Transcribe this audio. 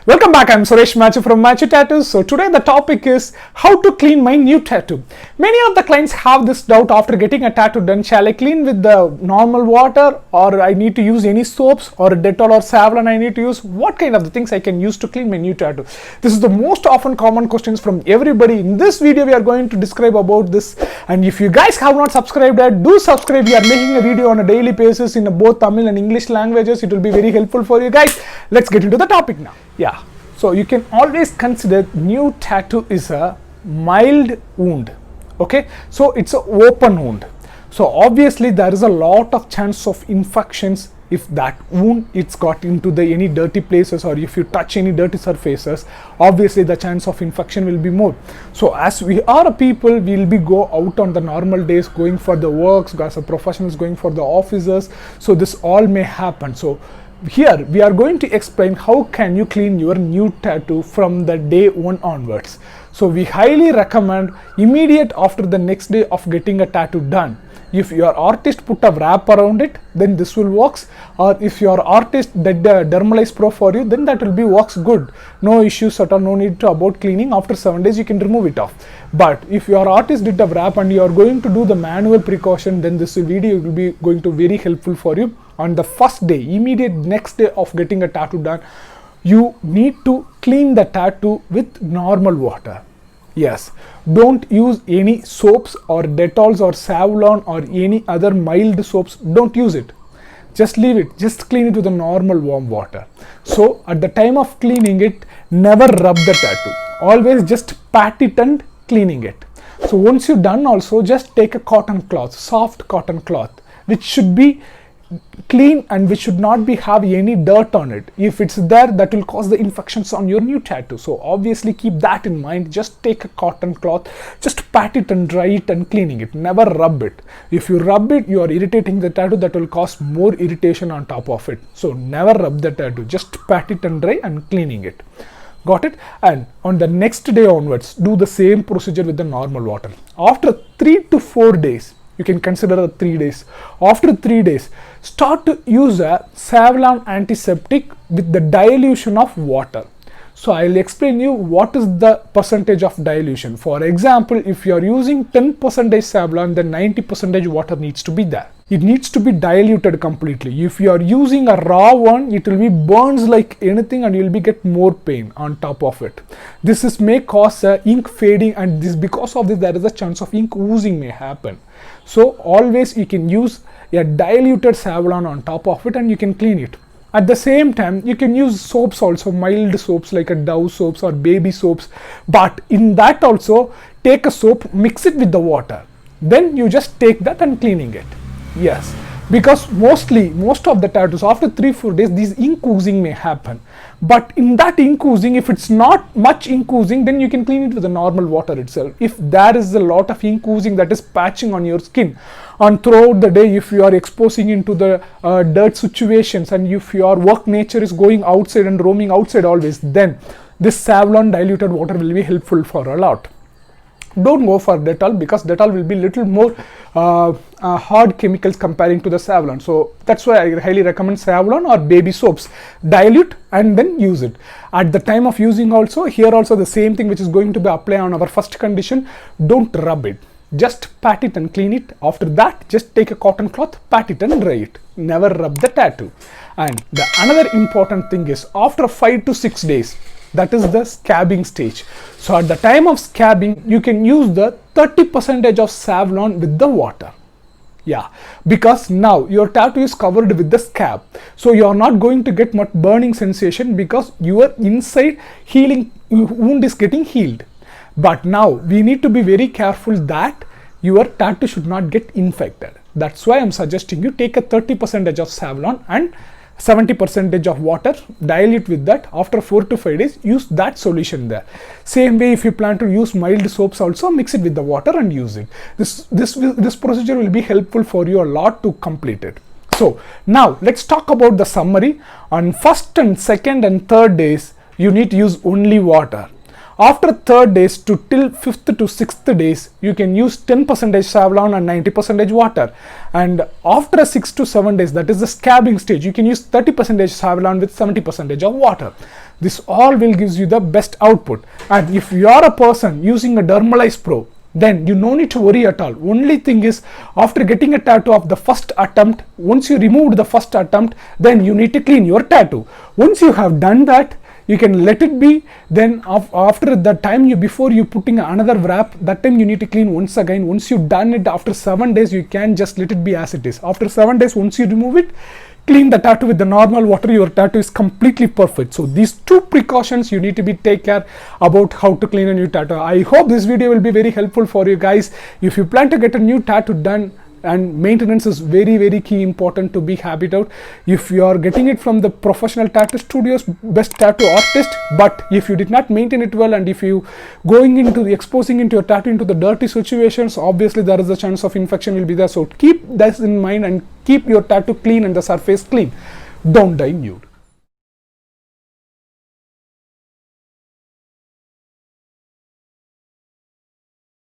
Welcome back, I'm Suresh Machu from Machu Tattoos. So today the topic is how to clean my new tattoo. Many of the clients have this doubt after getting a tattoo done. Shall I clean with the normal water, or I need to use any soaps or Dettol or Savlon I need to use? What kind of the things I can use to clean my new tattoo? This is the most often common questions from everybody. In this video we are going to describe about this, and if you guys have not subscribed yet, do subscribe. We are making a video on a daily basis in both Tamil and English languages. It will be very helpful for you guys. Let's get into the topic now. Yeah, so you can always consider new tattoo is a mild wound. Okay, so it's an open wound, so obviously there is a lot of chance of infections if that wound it's got into the any dirty places, or if you touch any dirty surfaces, obviously the chance of infection will be more. So as we are a people, we'll be go out on the normal days, going for the works, as a professionals going for the offices, so this all may happen. So here we are going to explain how can you clean your new tattoo from the day one onwards. So we highly recommend immediate after the next day of getting a tattoo done. If your artist put a wrap around it, then this will works, or if your artist did the dermalize pro for you, then that will be works good. No issues at all, no need to about cleaning. After 7 days you can remove it off. But if your artist did a wrap and you are going to do the manual precaution, then this video will be going to very helpful for you. On the first day, immediate next day of getting a tattoo done, you need to clean the tattoo with normal water. Yes, don't use any soaps or Dettols or Savlon or any other mild soaps. Don't use it. Just leave it. Just clean it with the normal warm water. So at the time of cleaning it, never rub the tattoo. Always just pat it and cleaning it. So once you're done also, just take a cotton cloth, soft cotton cloth, which should be clean and which should not be have any dirt on it. If it's there, that will cause the infections on your new tattoo. So obviously keep that in mind. Just take a cotton cloth, just pat it and dry it and cleaning it. Never rub it. If you rub it, you are irritating the tattoo. That will cause more irritation on top of it. So never rub the tattoo. Just pat it and dry and cleaning it. Got it? And on the next day onwards, do the same procedure with the normal water. After 3 to 4 days, you can consider 3 days. After 3 days, start to use a Savlon antiseptic with the dilution of water. So I'll explain you what is the percentage of dilution. For example, if you are using 10% Savlon, then 90% water needs to be there. It needs to be diluted completely. If you are using a raw one, it will be burns like anything and you will be get more pain on top of it. This is may cause ink fading, and this because of this there is a chance of ink oozing may happen. So always you can use a diluted Savlon on top of it and you can clean it. At the same time, you can use soaps also, mild soaps like a Dove soaps or baby soaps. But in that also, take a soap, mix it with the water. Then you just take that and cleaning it. Yes, because most of the tattoos after 3-4 days, these ink oozing may happen. But in that ink oozing, if it's not much ink oozing, then you can clean it with the normal water itself. If there is a lot of ink oozing that is patching on your skin, and throughout the day, if you are exposing into the dirt situations, and if your work nature is going outside and roaming outside always, then this Savlon diluted water will be helpful for a lot. Don't go for Dettol, because Dettol will be little more hard chemicals comparing to the Savlon. So that's why I highly recommend Savlon or baby soaps. Dilute and then use it. At the time of using also, here also the same thing which is going to be applied on our first condition. Don't rub it. Just pat it and clean it. After that, just take a cotton cloth, pat it and dry it. Never rub the tattoo. And the another important thing is after 5 to 6 days, that is the scabbing stage. So at the time of scabbing, you can use the 30% of Savlon with the water. Yeah, because now your tattoo is covered with the scab. So you are not going to get much burning sensation because your inside healing wound is getting healed. But now we need to be very careful that your tattoo should not get infected. That's why I'm suggesting you take a 30% of Savlon and 70% of water, dilute with that. After 4 to 5 days, use that solution there. Same way, if you plan to use mild soaps also, mix it with the water and use it. This procedure will be helpful for you a lot to complete it. So now let's talk about the summary. On first and second and third days, you need to use only water. After third days to till 5th to 6th days, you can use 10% Savlon and 90% water. And after 6 to 7 days, that is the scabbing stage, you can use 30% Savlon with 70% of water. This all will gives you the best output. And if you are a person using a Dermalize Pro, then you no need to worry at all. Only thing is, after getting a tattoo of the first attempt, once you removed the first attempt, then you need to clean your tattoo. Once you have done that, you can let it be. Then after the time before you putting another wrap, that time you need to clean once again. Once you've done it after 7 days, you can just let it be as it is. After 7 days, once you remove it, clean the tattoo with the normal water, your tattoo is completely perfect. So these two precautions you need to take care about how to clean a new tattoo. I hope this video will be very helpful for you guys. If you plan to get a new tattoo done, and maintenance is very key important to be habit out. If you are getting it from the professional tattoo studios, best tattoo artist, but if you did not maintain it well, and if you going into the exposing into your tattoo into the dirty situations, obviously there is a chance of infection will be there. So keep this in mind and keep your tattoo clean and the surface clean. Don't die nude.